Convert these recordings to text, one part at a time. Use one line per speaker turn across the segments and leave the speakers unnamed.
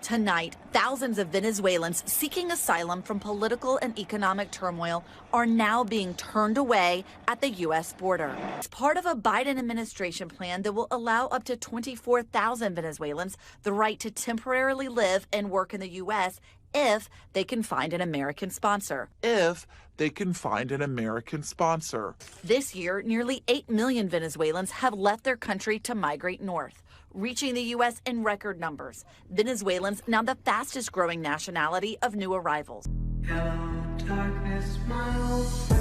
Tonight, thousands of Venezuelans seeking asylum from political and economic turmoil are now being turned away at the U.S. border. It's part of a Biden administration plan that will allow up to 24,000 Venezuelans the right to temporarily live and work in the U.S. if they can find an American sponsor.
If they can find an American sponsor.
This year, nearly 8 million Venezuelans have left their country to migrate north, reaching the U.S. in record numbers. Venezuelans now the fastest growing nationality of new arrivals.
Hello, darkness, my old friend.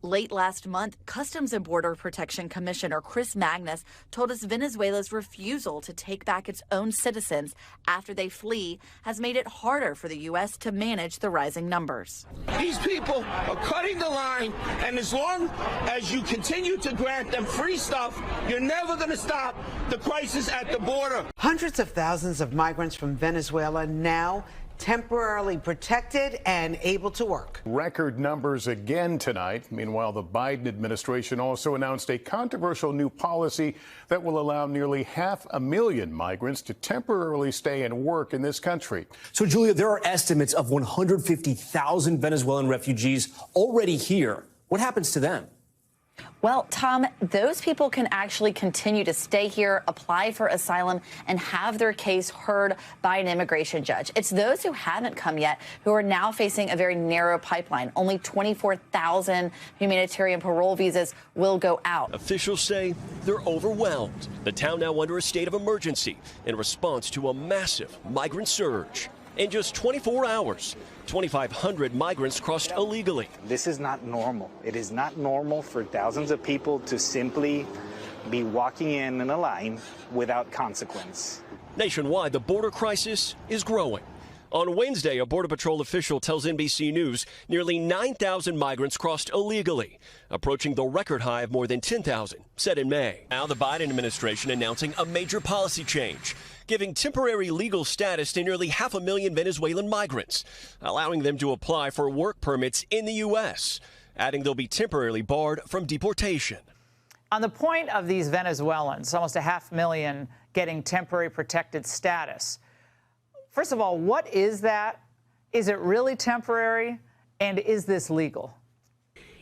Late last month, Customs and Border Protection Commissioner Chris Magnus told us Venezuela's refusal to take back its own citizens after they flee has made it harder for the U.S. to manage the rising numbers.
These people are cutting the line, and as long as you continue to grant them free stuff, you're never going to stop the crisis at the border.
Hundreds of thousands of migrants from Venezuela now temporarily protected and able to work.
Record numbers again tonight. Meanwhile, the Biden administration also announced a controversial new policy that will allow nearly 500,000 migrants to temporarily stay and work in this country.
So, Julia, there are estimates of 150,000 Venezuelan refugees already here. What happens to them?
Well, Tom, those people can actually continue to stay here, apply for asylum, and have their case heard by an immigration judge. It's those who haven't come yet who are now facing a very narrow pipeline. Only 24,000 humanitarian parole visas will go out.
Officials say they're overwhelmed. The town now under a state of emergency in response to a massive migrant surge. In just 24 hours, 2,500 migrants crossed illegally.
This is not normal. It is not normal for thousands of people to simply be walking in a line without consequence.
Nationwide, the border crisis is growing. On Wednesday, a Border Patrol official tells NBC News nearly 9,000 migrants crossed illegally, approaching the record high of more than 10,000 set in May. Now the Biden administration announcing a major policy change, giving temporary legal status to nearly 500,000 Venezuelan migrants, allowing them to apply for work permits in the U.S., adding they'll be temporarily barred from deportation.
On the point of these Venezuelans, almost 500,000 getting temporary protected status. First of all, what is that? Is it really temporary? And is this legal?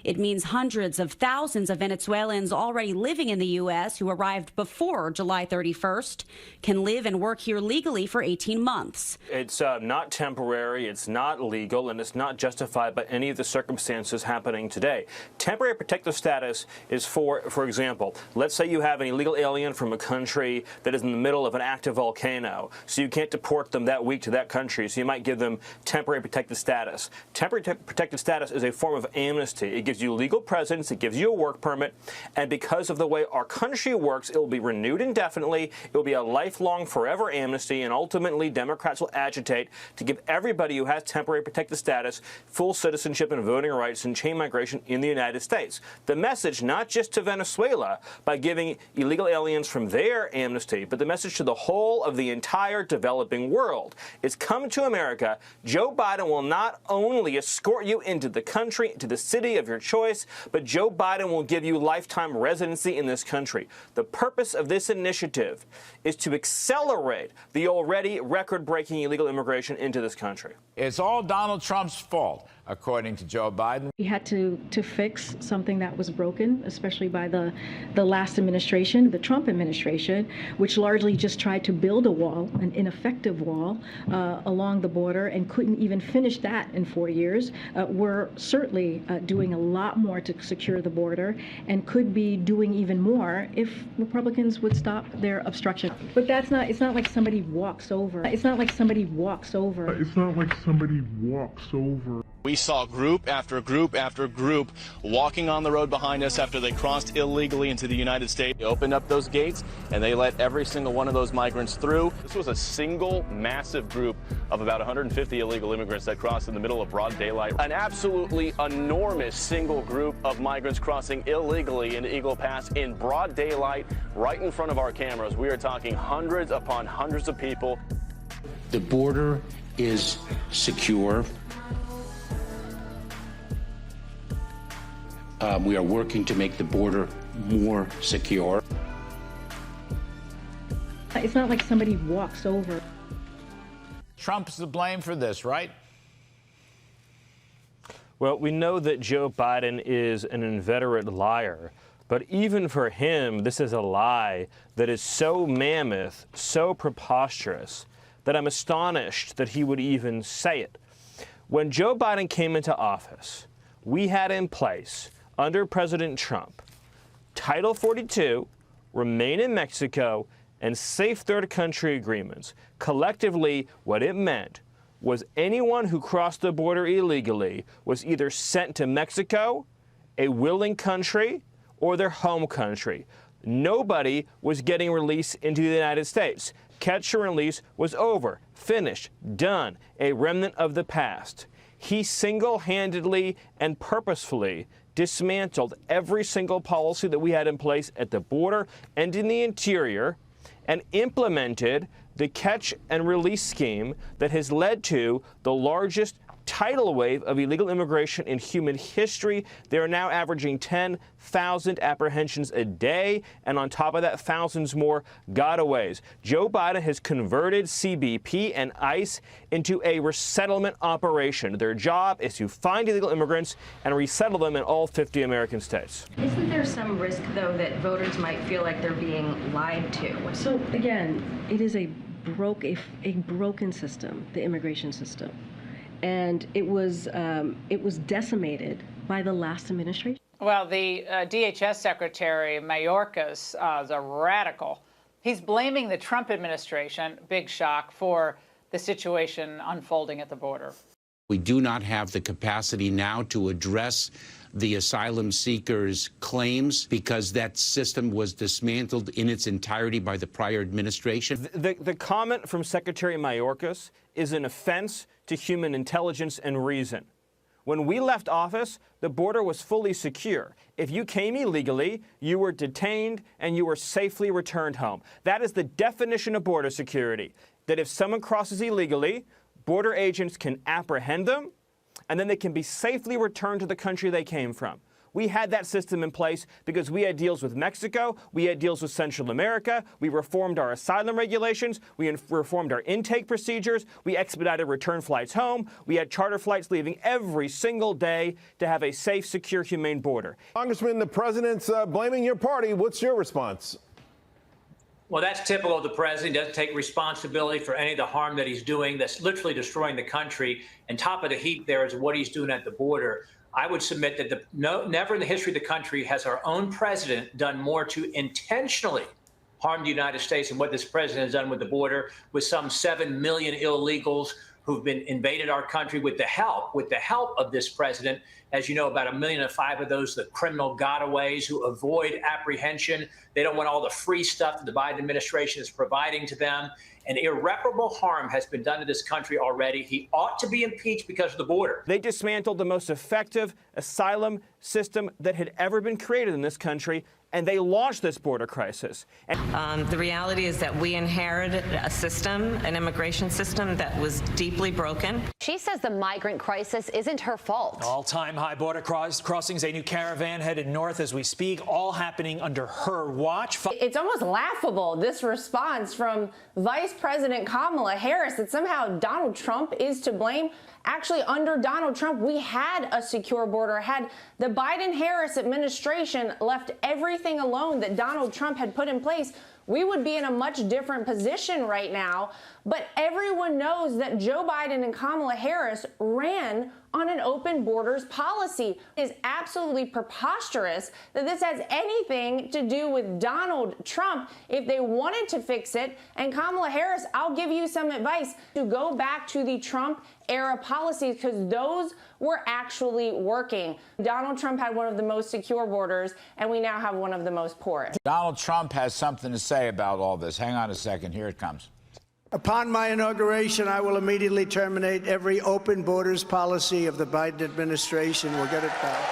It means hundreds of thousands of Venezuelans already living in the U.S. who arrived before July 31st can live and work here legally for 18 months.
It's not temporary, it's not legal, and it's not justified by any of the circumstances happening today. Temporary protective status is for example, let's say you have an illegal alien from a country that is in the middle of an active volcano, so you can't deport them that week to that country, so you might give them temporary protective status. Temporary protective status is a form of amnesty. It gives you legal presence, it gives you a work permit, and because of the way our country works, it will be renewed indefinitely. It will be a lifelong, forever amnesty, and ultimately Democrats will agitate to give everybody who has temporary protected status full citizenship and voting rights and chain migration in the United States. The message, not just to Venezuela by giving illegal aliens from their amnesty, but the message to the whole of the entire developing world is come to America. Joe Biden will not only escort you into the country, to the city of your choice, but Joe Biden will give you lifetime residency in this country. The purpose of this initiative is to accelerate the already record-breaking illegal immigration into this country.
It's all Donald Trump's fault, according to Joe Biden.
We had to fix something that was broken, especially by the last administration, the Trump administration, which largely just tried to build a wall, an ineffective wall, along the border and couldn't even finish that in 4 years. We're certainly doing a lot more to secure the border and could be doing even more if Republicans would stop their obstruction. But it's not like somebody walks over. It's not like somebody walks over.
It's not like somebody walks over.
We saw group after group after group walking on the road behind us after they crossed illegally into the United States. They opened up those gates and they let every single one of those migrants through. This was a single massive group of about 150 illegal immigrants that crossed in the middle of broad daylight. An absolutely enormous single group of migrants crossing illegally into Eagle Pass in broad daylight right in front of our cameras. We are talking hundreds upon hundreds of people.
The border is secure. We are working to make the border more secure.
It's not like somebody walks over.
Trump's to blame for this, right?
Well, we know that Joe Biden is an inveterate liar, but even for him, this is a lie that is so mammoth, so preposterous, that I'm astonished that he would even say it. When Joe Biden came into office, we had in place, under President Trump, Title 42, Remain in Mexico, and Safe Third Country agreements. Collectively, what it meant was anyone who crossed the border illegally was either sent to Mexico, a willing country, or their home country. Nobody was getting released into the United States. Catch and release was over, finished, done, a remnant of the past. He single-handedly and purposefully dismantled every single policy that we had in place at the border and in the interior, and implemented the catch and release scheme that has led to the largest tidal wave of illegal immigration in human history. They are now averaging 10,000 apprehensions a day, and on top of that, thousands more gotaways. Joe Biden has converted CBP and ICE into a resettlement operation. Their job is to find illegal immigrants and resettle them in all 50 American states.
Isn't there some risk, though, that voters might feel like they're being lied to?
So again, it is a broken system, the immigration system. And it was decimated by the last administration.
Well, the DHS Secretary Mayorkas is a radical. He's blaming the Trump administration, big shock, for the situation unfolding at the border.
We do not have the capacity now to address the asylum seekers' claims because that system was dismantled in its entirety by the prior administration.
The comment from Secretary Mayorkas is an offense to human intelligence and reason. When we left office, the border was fully secure. If you came illegally, you were detained and you were safely returned home. That is the definition of border security, that if someone crosses illegally, border agents can apprehend them, and then they can be safely returned to the country they came from. We had that system in place because we had deals with Mexico, we had deals with Central America, we reformed our asylum regulations, we reformed our intake procedures, we expedited return flights home, we had charter flights leaving every single day to have a safe, secure, humane border.
Congressman, the president's blaming your party. What's your response?
Well, that's typical of the president. He doesn't take responsibility for any of the harm that he's doing. That's literally destroying the country. And top of the heap there is what he's doing at the border. I would submit that never in the history of the country has our own president done more to intentionally harm the United States than what this president has done with the border, with some 7 million illegals who've been invaded our country with the help of this president. As you know, about 1.5 million of those, the criminal gotaways who avoid apprehension. They don't want all the free stuff that the Biden administration is providing to them. And irreparable harm has been done to this country already. He ought to be impeached because of the border.
They dismantled the most effective asylum system that had ever been created in this country, and they launched this border crisis.
The reality is that we inherited a system, an immigration system that was deeply broken.
She says the migrant crisis isn't her fault.
All-time high border crossings, a new caravan headed north as we speak, all happening under her watch.
It's almost laughable, this response from Vice President Kamala Harris, that somehow Donald Trump is to blame. Actually, under Donald Trump, we had a secure border. Had the Biden-Harris administration left everything alone that Donald Trump had put in place, we would be in a much different position right now. But everyone knows that Joe Biden and Kamala Harris ran on an open borders policy. It is absolutely preposterous that this has anything to do with Donald Trump. If they wanted to fix it, and Kamala Harris, I'll give you some advice to go back to the Trump era policies, because those were actually working. Donald Trump had one of the most secure borders, and we now have one of the most porous.
Donald Trump has something to say about all this. Hang on a second. Here it comes.
Upon my inauguration, I will immediately terminate every open borders policy of the Biden administration. We'll get it back.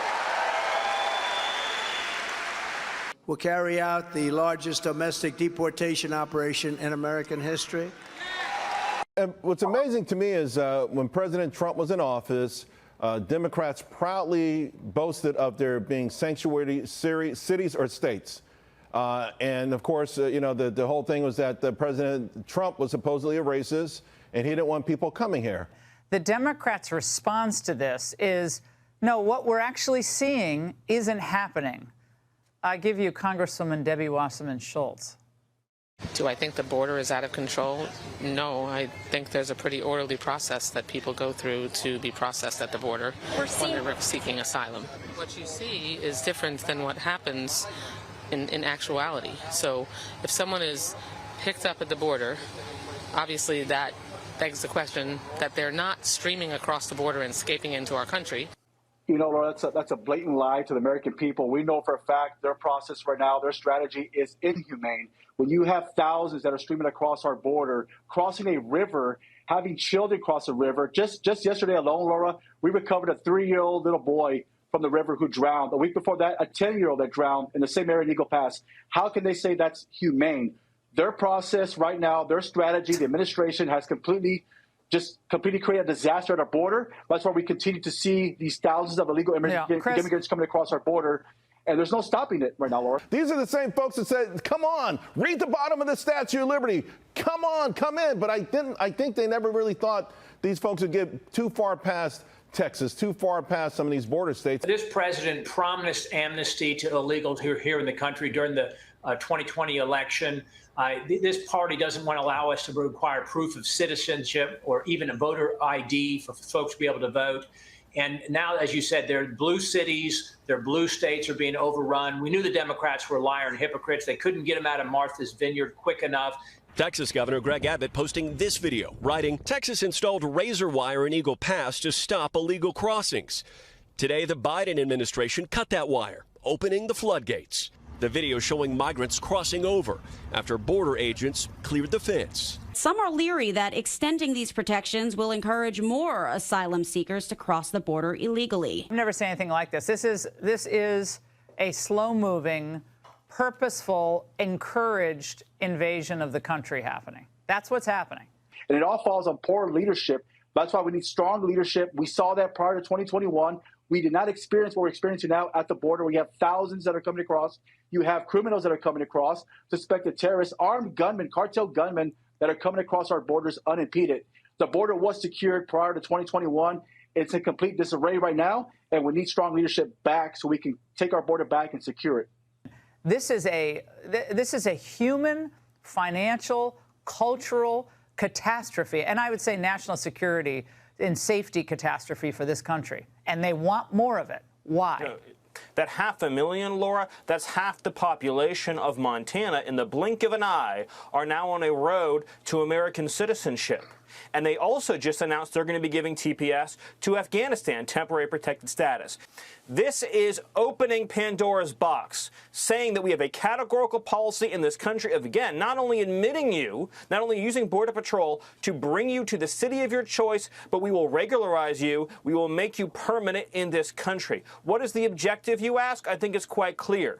We'll carry out the largest domestic deportation operation in American history.
And what's amazing to me is when President Trump was in office, Democrats proudly boasted of there being sanctuary cities or states. And of course, the whole thing was that President Trump was supposedly a racist and he didn't want people coming here.
The Democrats' response to this is, no, what we're actually seeing isn't happening. I give you Congresswoman Debbie Wasserman Schultz.
Do I think the border is out of control? No, I think there's a pretty orderly process that people go through to be processed at the border when they're seeking asylum. What you see is different than what happens in actuality. So if someone is picked up at the border, obviously that begs the question that they're not streaming across the border and escaping into our country.
You know, Laura, that's a blatant lie to the American people. We know for a fact their process right now, their strategy is inhumane. When you have thousands that are streaming across our border, crossing a river, having children cross a river, just yesterday alone, Laura, we recovered a 3-year-old little boy from the river who drowned. A week before that, a 10-year-old that drowned in the same area in Eagle Pass. How can they say that's humane? Their process right now, their strategy, the administration has completely created a disaster at our border. That's why we continue to see these thousands of illegal immigrants coming across our border. And there's no stopping it right now, Laura.
These are the same folks that said, come on, read the bottom of the Statue of Liberty. Come on, come in. But I think they never really thought these folks would get too far past Texas, too far past some of these border states.
This president promised amnesty to illegals who are here in the country during the 2020 election. This party doesn't want to allow us to require proof of citizenship or even a voter ID for folks to be able to vote. And now, as you said, their blue cities, their blue states are being overrun. We knew the Democrats were liars and hypocrites. They couldn't get them out of Martha's Vineyard quick enough.
Texas Governor Greg Abbott posting this video, writing, Texas installed razor wire in Eagle Pass to stop illegal crossings. Today, the Biden administration cut that wire, opening the floodgates. The video showing migrants crossing over after border agents cleared the fence.
Some are leery that extending these protections will encourage more asylum seekers to cross the border illegally.
I've never seen anything like this. This is a slow-moving, purposeful, encouraged invasion of the country happening. That's what's happening.
And it all falls on poor leadership. That's why we need strong leadership. We saw that prior to 2021. We did not experience what we're experiencing now at the border. We have thousands that are coming across. You have criminals that are coming across, suspected terrorists, armed gunmen, cartel gunmen that are coming across our borders unimpeded. The border was secured prior to 2021. It's in complete disarray right now, and we need strong leadership back so we can take our border back and secure it.
This is a human, financial, cultural catastrophe, and I would say national security and safety catastrophe for this country. And they want more of it. Why?
That 500,000, Laura, that's half the population of Montana, in the blink of an eye, are now on a road to American citizenship. And they also just announced they're going to be giving TPS to Afghanistan, temporary protected status. This is opening Pandora's box, saying that we have a categorical policy in this country of, again, not only admitting you, not only using Border Patrol to bring you to the city of your choice, but we will regularize you. We will make you permanent in this country. What is the objective, you ask? I think it's quite clear.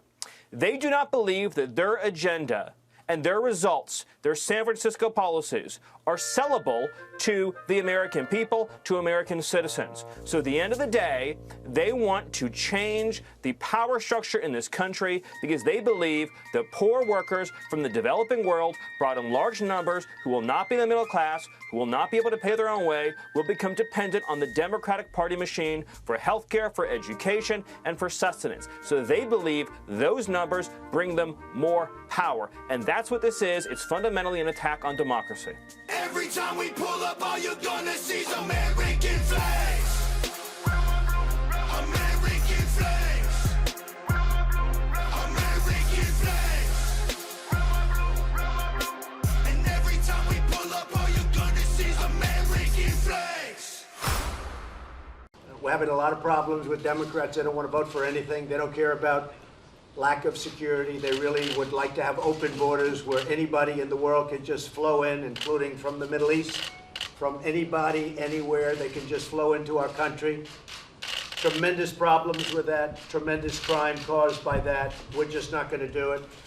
They do not believe that their agenda and their results, their San Francisco policies, are sellable to the American people, to American citizens. So at the end of the day, they want to change the power structure in this country because they believe that poor workers from the developing world, brought in large numbers, who will not be in the middle class, who will not be able to pay their own way, will become dependent on the Democratic Party machine for health care, for education, and for sustenance. So they believe those numbers bring them more power. And that's what this is. It's fundamentally an attack on democracy.
Every time we pull up, all you're gonna see is American flags. American flags. American flags. And every time we pull up, all you're gonna see is American flags.
We're having a lot of problems with Democrats. They don't want to vote for anything. They don't care about lack of security. They really would like to have open borders where anybody in the world can just flow in, including from the Middle East, from anybody, anywhere. They can just flow into our country. Tremendous problems with that, tremendous crime caused by that. We're just not going to do it.